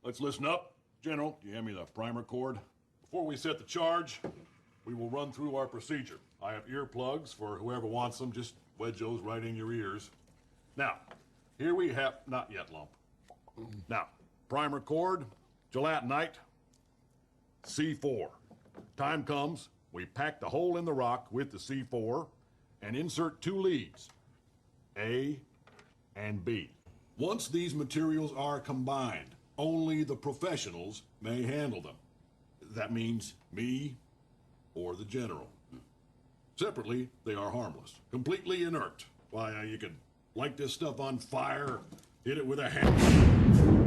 Let's listen up. General, you hand me the primer cord? Before we set the charge, we will run through our procedure. I have earplugs for whoever wants them. Just wedge those right in your ears. Now, here we have, not yet, lump. Now, primer cord, gelatinite, C4. Time comes, we pack the hole in the rock with the C4 and insert two leads, A and B. Once these materials are combined, only the professionals may handle them. That means me or the general. Separately, they are harmless, completely inert. Why, you could light this stuff on fire, hit it with a hammer.